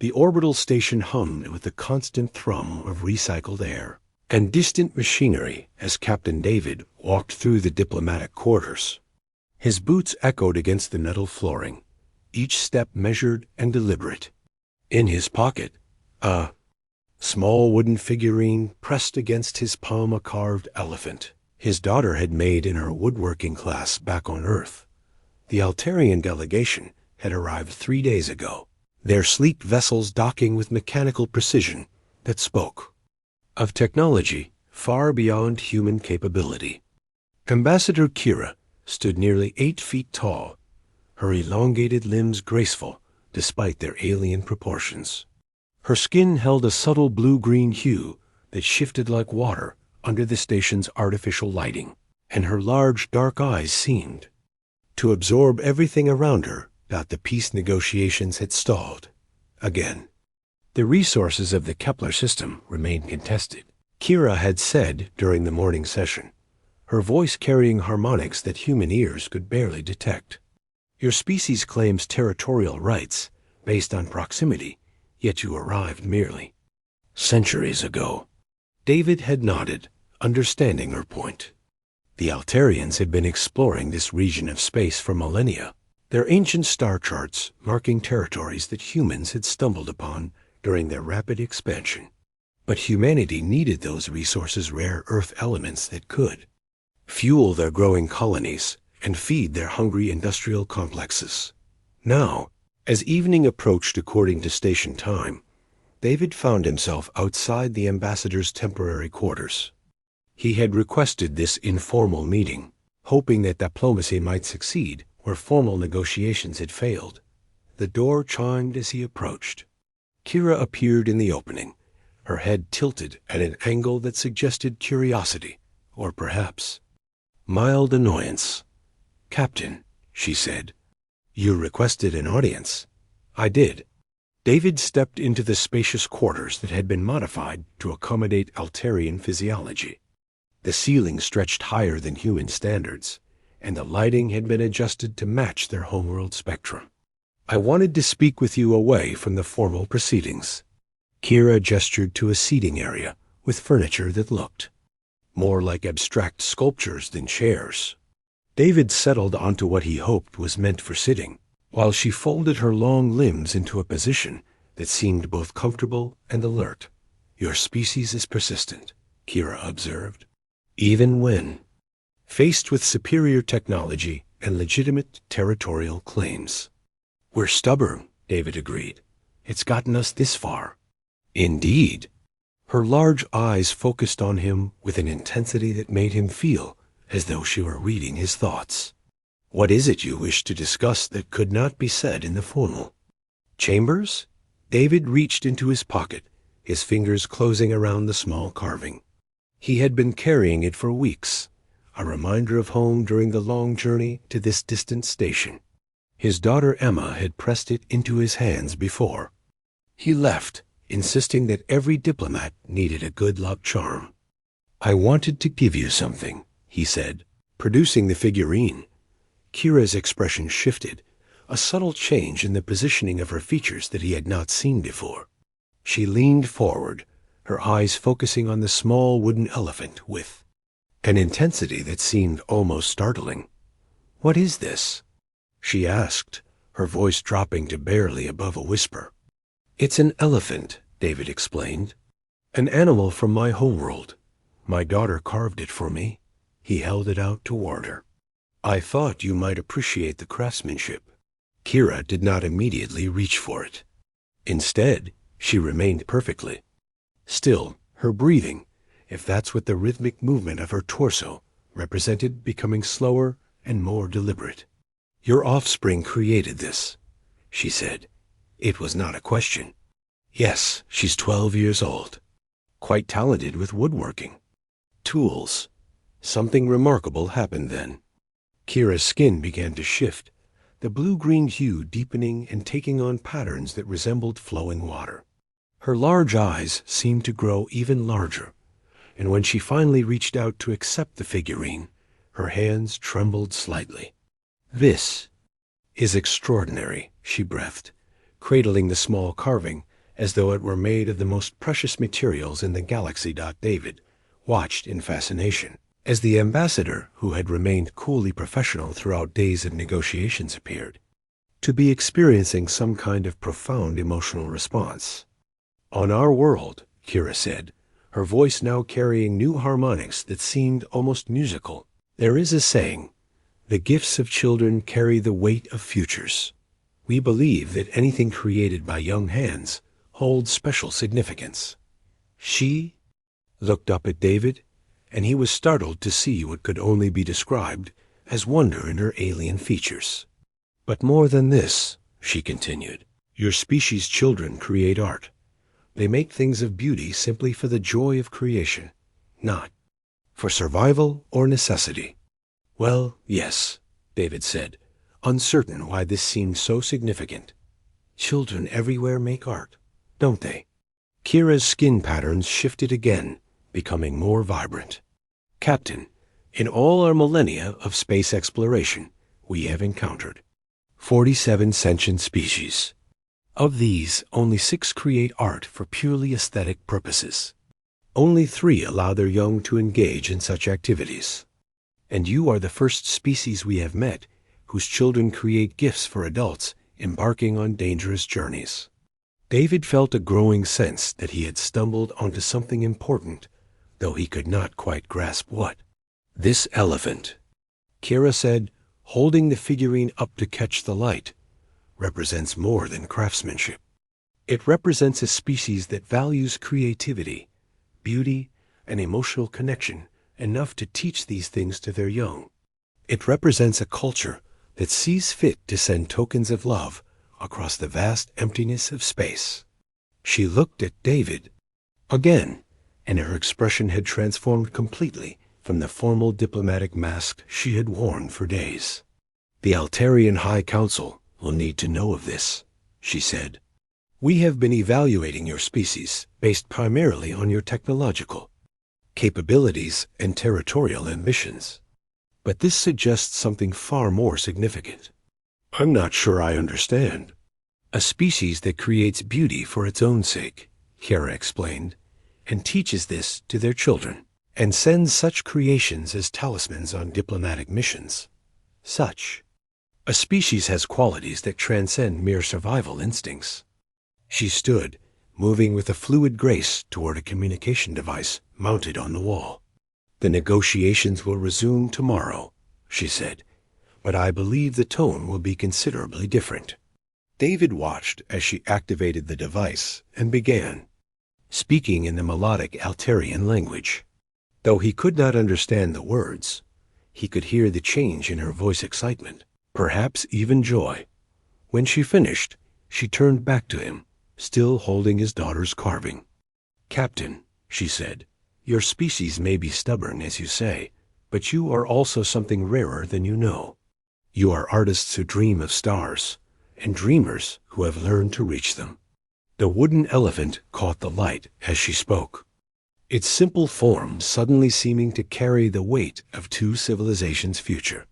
The orbital station hummed with the constant thrum of recycled air and distant machinery as Captain David walked through the diplomatic quarters. His boots echoed against the metal flooring, each step measured and deliberate. In his pocket, a small wooden figurine pressed against his palm, a carved elephant his daughter had made in her woodworking class back on Earth. The Altarian delegation had arrived 3 days ago, their sleek vessels docking with mechanical precision that spoke of technology far beyond human capability. Ambassador Kira stood nearly 8 feet tall, her elongated limbs graceful despite their alien proportions. Her skin held a subtle blue-green hue that shifted like water under the station's artificial lighting, and her large dark eyes seemed to absorb everything around her. The peace negotiations had stalled again. The resources of the Kepler system remained contested, Kira had said during the morning session, her voice carrying harmonics that human ears could barely detect. Your species claims territorial rights based on proximity, yet you arrived merely centuries ago. David had nodded, understanding her point. The Altarians had been exploring this region of space for millennia, their ancient star charts marking territories that humans had stumbled upon during their rapid expansion. But humanity needed those resources, rare Earth elements that could fuel their growing colonies and feed their hungry industrial complexes. Now, as evening approached according to station time, David found himself outside the ambassador's temporary quarters. He had requested this informal meeting, hoping that diplomacy might succeed where formal negotiations had failed. The door chimed as he approached. Kira appeared in the opening, her head tilted at an angle that suggested curiosity, or perhaps mild annoyance. "Captain," she said, "you requested an audience." "I did." David stepped into the spacious quarters that had been modified to accommodate Altarian physiology. The ceiling stretched higher than human standards, and the lighting had been adjusted to match their homeworld spectrum. "I wanted to speak with you away from the formal proceedings." Kira gestured to a seating area with furniture that looked more like abstract sculptures than chairs. David settled onto what he hoped was meant for sitting, while she folded her long limbs into a position that seemed both comfortable and alert. "Your species is persistent," Kira observed, "even when faced with superior technology and legitimate territorial claims." "We're stubborn," David agreed. "It's gotten us this far." "Indeed." Her large eyes focused on him with an intensity that made him feel as though she were reading his thoughts. "What is it you wish to discuss that could not be said in the formal chambers?" David reached into his pocket, his fingers closing around the small carving. He had been carrying it for weeks, a reminder of home during the long journey to this distant station. His daughter Emma had pressed it into his hands before he left, insisting that every diplomat needed a good luck charm. "I wanted to give you something," he said, producing the figurine. Kira's expression shifted, a subtle change in the positioning of her features that he had not seen before. She leaned forward, her eyes focusing on the small wooden elephant with an intensity that seemed almost startling. "What is this?" she asked, her voice dropping to barely above a whisper. "It's an elephant," David explained. "An animal from my homeworld. My daughter carved it for me." He held it out toward her. "I thought you might appreciate the craftsmanship." Kira did not immediately reach for it. Instead, she remained perfectly still, her breathing, if that's what the rhythmic movement of her torso represented, becoming slower and more deliberate. "Your offspring created this," she said. It was not a question. "Yes, she's 12 years old. Quite talented with woodworking. Tools." Something remarkable happened then. Kira's skin began to shift, the blue-green hue deepening and taking on patterns that resembled flowing water. Her large eyes seemed to grow even larger, and when she finally reached out to accept the figurine, her hands trembled slightly. "This is extraordinary," she breathed, cradling the small carving as though it were made of the most precious materials in the galaxy. David watched in fascination as the ambassador, who had remained coolly professional throughout days of negotiations, appeared to be experiencing some kind of profound emotional response. "On our world," Kira said, her voice now carrying new harmonics that seemed almost musical, "there is a saying, the gifts of children carry the weight of futures. We believe that anything created by young hands holds special significance." She looked up at David, and he was startled to see what could only be described as wonder in her alien features. "But more than this," she continued, "your species' children create art. They make things of beauty simply for the joy of creation, not for survival or necessity." "Well, yes," David said, uncertain why this seemed so significant. "Children everywhere make art, don't they?" Kira's skin patterns shifted again, becoming more vibrant. "Captain, in all our millennia of space exploration, we have encountered 47 sentient species. Of these, only 6 create art for purely aesthetic purposes. Only 3 allow their young to engage in such activities. And you are the first species we have met whose children create gifts for adults embarking on dangerous journeys." David felt a growing sense that he had stumbled onto something important, though he could not quite grasp what. "This elephant," Kira said, holding the figurine up to catch the light, "represents more than craftsmanship. It represents a species that values creativity, beauty, and emotional connection enough to teach these things to their young. It represents a culture that sees fit to send tokens of love across the vast emptiness of space." She looked at David again, and her expression had transformed completely from the formal diplomatic mask she had worn for days. "The Altarian High Council will need to know of this," she said. "We have been evaluating your species based primarily on your technological capabilities and territorial ambitions. But this suggests something far more significant." "I'm not sure I understand." "A species that creates beauty for its own sake," Kira explained, "and teaches this to their children, and sends such creations as talismans on diplomatic missions. Such a species has qualities that transcend mere survival instincts." She stood, moving with a fluid grace toward a communication device mounted on the wall. "The negotiations will resume tomorrow," she said, "but I believe the tone will be considerably different." David watched as she activated the device and began speaking in the melodic Altarian language. Though he could not understand the words, he could hear the change in her voice: excitement, perhaps even joy. When she finished, she turned back to him, still holding his daughter's carving. "Captain," she said, "your species may be stubborn, as you say, but you are also something rarer than you know. You are artists who dream of stars, and dreamers who have learned to reach them." The wooden elephant caught the light as she spoke, its simple form suddenly seeming to carry the weight of 2 civilizations' future.